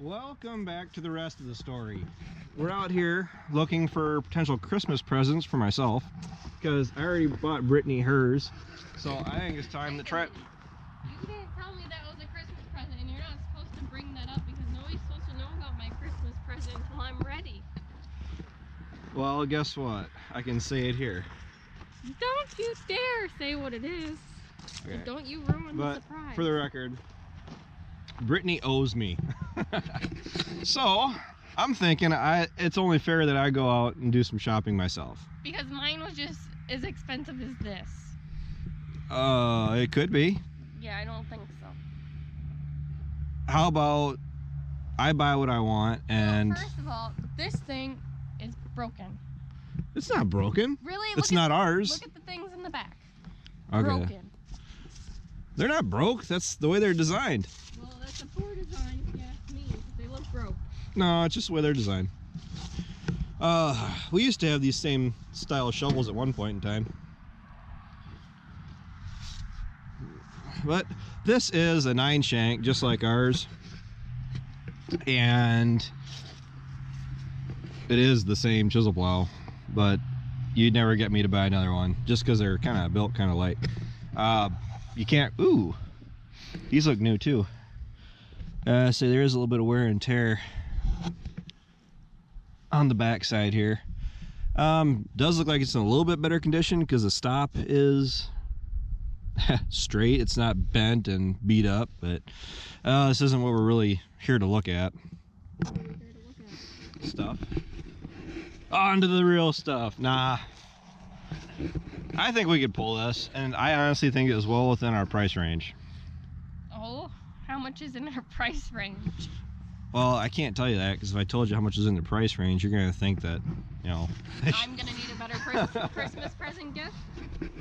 Welcome back to the rest of the story. We're out here looking for potential Christmas presents for myself because I already bought Brittany hers, so I think it's time to try it. You didn't tell me that was a Christmas present, and you're not supposed to bring that up because nobody's supposed to know about my Christmas present until I'm ready. Well, guess what? I can say it here. Don't you dare say what it is. Okay. Don't you ruin the surprise. For the record, Brittany owes me. So I'm thinking it's only fair that I go out and do some shopping myself. Because mine was just as expensive as this. It could be. Yeah, I don't think so. How about I buy what I want and... Well, first of all, this thing is broken. It's not broken. Really? It's not ours. Look at the things in the back. Okay. Broken. They're not broke. That's the way they're designed. Well, that's a poor design, if you ask me, because they look broke. No, it's just the way they're designed. We used to have these same style shovels at one point in time. But this is a 9-shank, just like ours. And it is the same chisel plow, but you'd never get me to buy another one just because they're kind of built kind of light. You can't, ooh, these look new too. So there is a little bit of wear and tear on the back side here. Does look like it's in a little bit better condition because the stop is straight. It's not bent and beat up, but this isn't what we're really here to look at. Stuff. On to the real stuff. Nah. I think we could pull this, and I honestly think it was well within our price range. Oh, how much is in our price range? Well, I can't tell you that because if I told you how much is in the price range, you're going to think that, you know. I'm going to need a better Christmas present gift?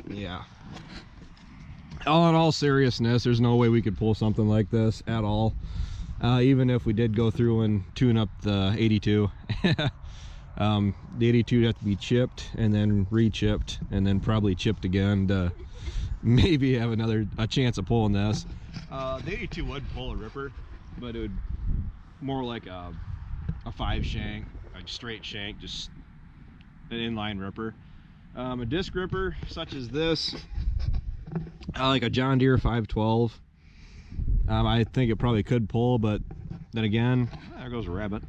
Yeah. In all seriousness, there's no way we could pull something like this at all. Even if we did go through and tune up the 82. The 82 would have to be chipped and then re-chipped and then probably chipped again to maybe have a chance of pulling this. The 82 would pull a ripper, but it would more like a 5-shank, a straight shank, just an inline ripper. A disc ripper such as this, like a John Deere 512, I think it probably could pull, but then again, there goes a rabbit.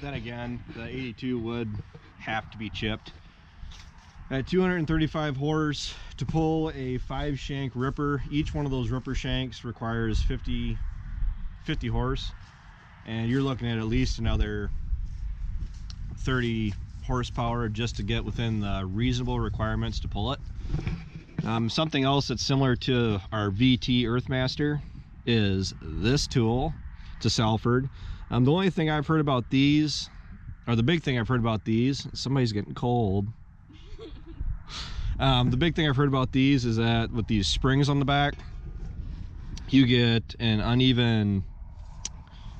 Then again, the 82 would have to be chipped. At 235 horse to pull a 5-shank ripper, each one of those ripper shanks requires 50 horse, and you're looking at least another 30 horsepower just to get within the reasonable requirements to pull it. Something else that's similar to our VT Earthmaster is this tool. It's a Salford. The only thing I've heard about these, or the big thing I've heard about these, somebody's getting cold. The big thing I've heard about these is that with these springs on the back, you get an uneven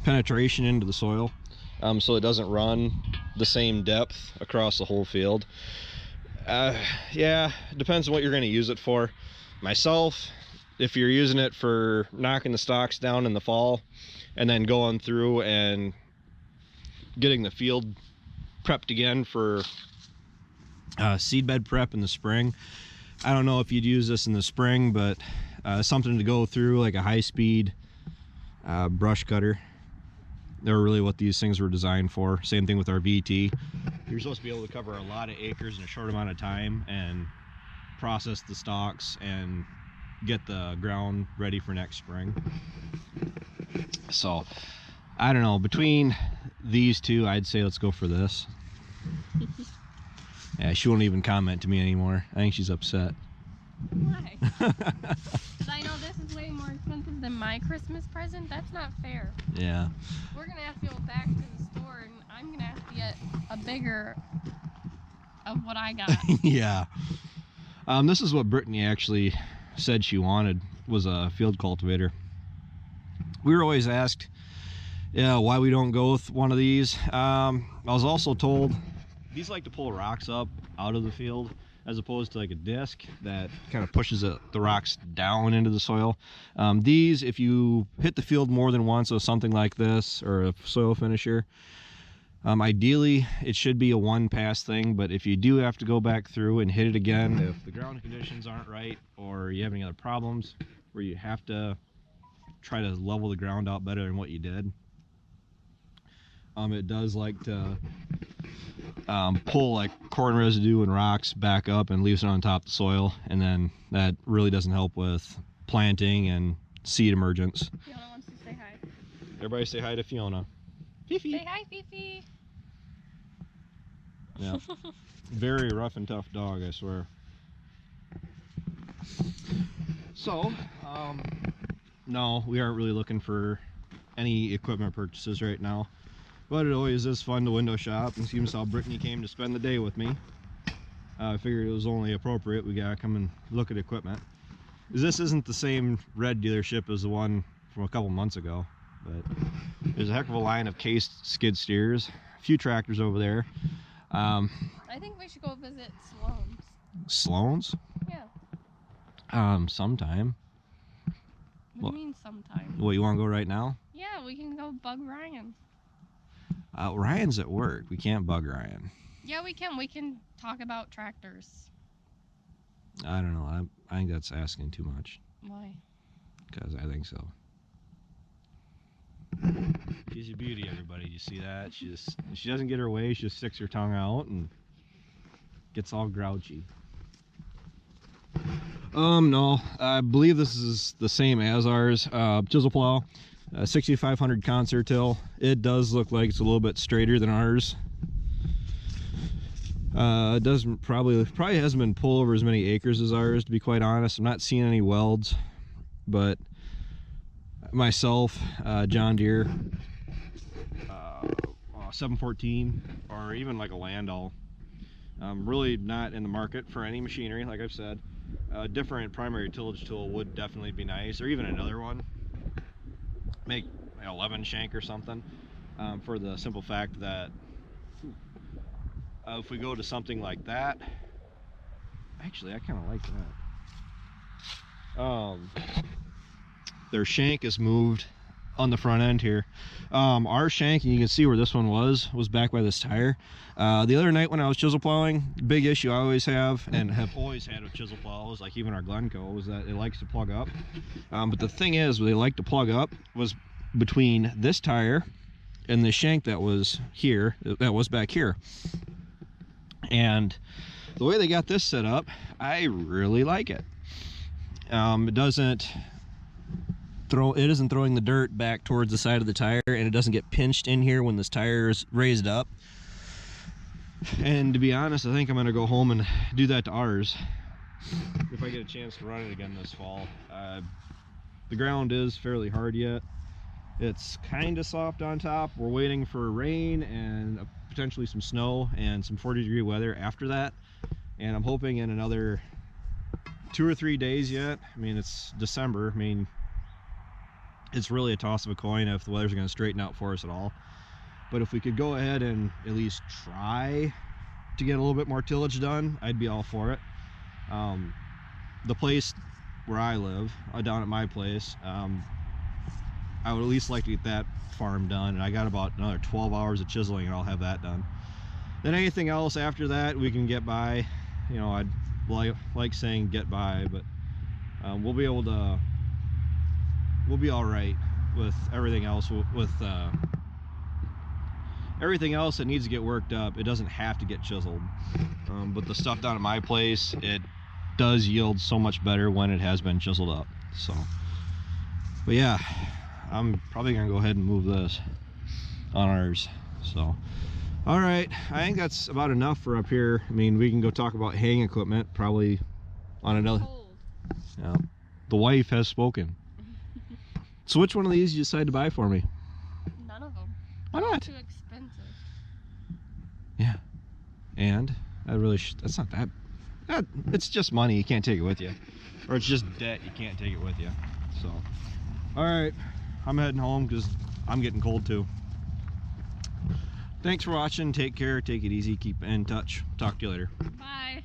penetration into the soil, so it doesn't run the same depth across the whole field. Yeah, it depends on what you're going to use it for. Myself, if you're using it for knocking the stalks down in the fall and then going through and getting the field prepped again for seedbed prep in the spring, I don't know if you'd use this in the spring, but something to go through, like a high-speed brush cutter. They're really what these things were designed for. Same thing with our VT. You're supposed to be able to cover a lot of acres in a short amount of time and process the stalks and get the ground ready for next spring. So I don't know, between these two, I'd say let's go for this. Yeah, she won't even comment to me anymore. I think she's upset. Why? Because I know this is way more expensive than my Christmas present. That's not fair. Yeah. We're gonna have to go back to the store, and I'm gonna have to get a bigger of what I got. Yeah. This is what Brittany actually said she wanted, was a field cultivator. We were always asked, yeah, why we don't go with one of these. I was also told these like to pull rocks up out of the field, as opposed to like a disc that kind of pushes the rocks down into the soil. These, if you hit the field more than once with something like this or a soil finisher, ideally it should be a one pass thing, but if you do have to go back through and hit it again, if the ground conditions aren't right or you have any other problems where you have to try to level the ground out better than what you did, it does like to pull like corn residue and rocks back up and leaves it on top of the soil, and then that really doesn't help with planting and seed emergence. Fiona wants to say hi. Everybody say hi to Fiona. Fifi. Say hi, Fifi. Yeah. Very rough and tough dog, I swear. So, no, we aren't really looking for any equipment purchases right now. But it always is fun to window shop and see how Brittany came to spend the day with me. I figured it was only appropriate we gotta come and look at equipment. This isn't the same red dealership as the one from a couple months ago, but there's a heck of a line of cased skid steers, a few tractors over there. I think we should go visit Sloan's. Sloan's? Yeah. Sometime. What do you mean sometime? What, you want to go right now? Yeah, we can go bug Ryan. Ryan's at work. We can't bug Ryan. Yeah, we can. We can talk about tractors. I don't know. I think that's asking too much. Why? Because I think so. She's a beauty, everybody. You see that? She doesn't get her way. She just sticks her tongue out and gets all grouchy. No. I believe this is the same as ours. Chisel plow. 6500 concert till. It does look like it's a little bit straighter than ours. It doesn't probably hasn't been pulled over as many acres as ours, to be quite honest. I'm not seeing any welds, but myself, John Deere, 714, or even like a Landau. I'm really not in the market for any machinery, like I've said. A different primary tillage tool would definitely be nice, or even another one. Make an 11 shank or something, for the simple fact that if we go to something like that, actually I kind of like that. Their shank is moved on the front end here. Our shank, and you can see where this one was back by this tire. The other night when I was chisel plowing, big issue I always have, and have always had with chisel plows, like even our Glencoe, is that it likes to plug up. But the thing is, where they like to plug up was between this tire and the shank that was here, that was back here. And the way they got this set up, I really like it. It isn't throwing the dirt back towards the side of the tire, and it doesn't get pinched in here when this tire is raised up. And to be honest, I think I'm going to go home and do that to ours if I get a chance to run it again this fall. The ground is fairly hard yet. It's kind of soft on top. We're waiting for rain and potentially some snow and some 40-degree weather after that. And I'm hoping in another 2 or 3 days yet. I mean, it's December. I mean, it's really a toss of a coin if the weather's going to straighten out for us at all. But if we could go ahead and at least try to get a little bit more tillage done, I'd be all for it. The place where I live, down at my place, I would at least like to get that farm done, and I got about another 12 hours of chiseling and I'll have that done. Then anything else after that we can get by. You know, I'd like saying get by, but we'll be able to, we'll be all right with everything else. With everything else that needs to get worked up, it doesn't have to get chiseled. But the stuff down at my place, it does yield so much better when it has been chiseled up. So, but yeah, I'm probably gonna go ahead and move this on ours. So, all right, I think that's about enough for up here. I mean, we can go talk about haying equipment probably on another. Yeah, the wife has spoken. So which one of these you decide to buy for me? None of them. Why not? Too expensive. Yeah, and that really that's not that. It's just money, you can't take it with you, or it's just debt, you can't take it with you. So, all right, I'm heading home because I'm getting cold too. Thanks for watching. Take care, take it easy, keep in touch. Talk to you later. Bye.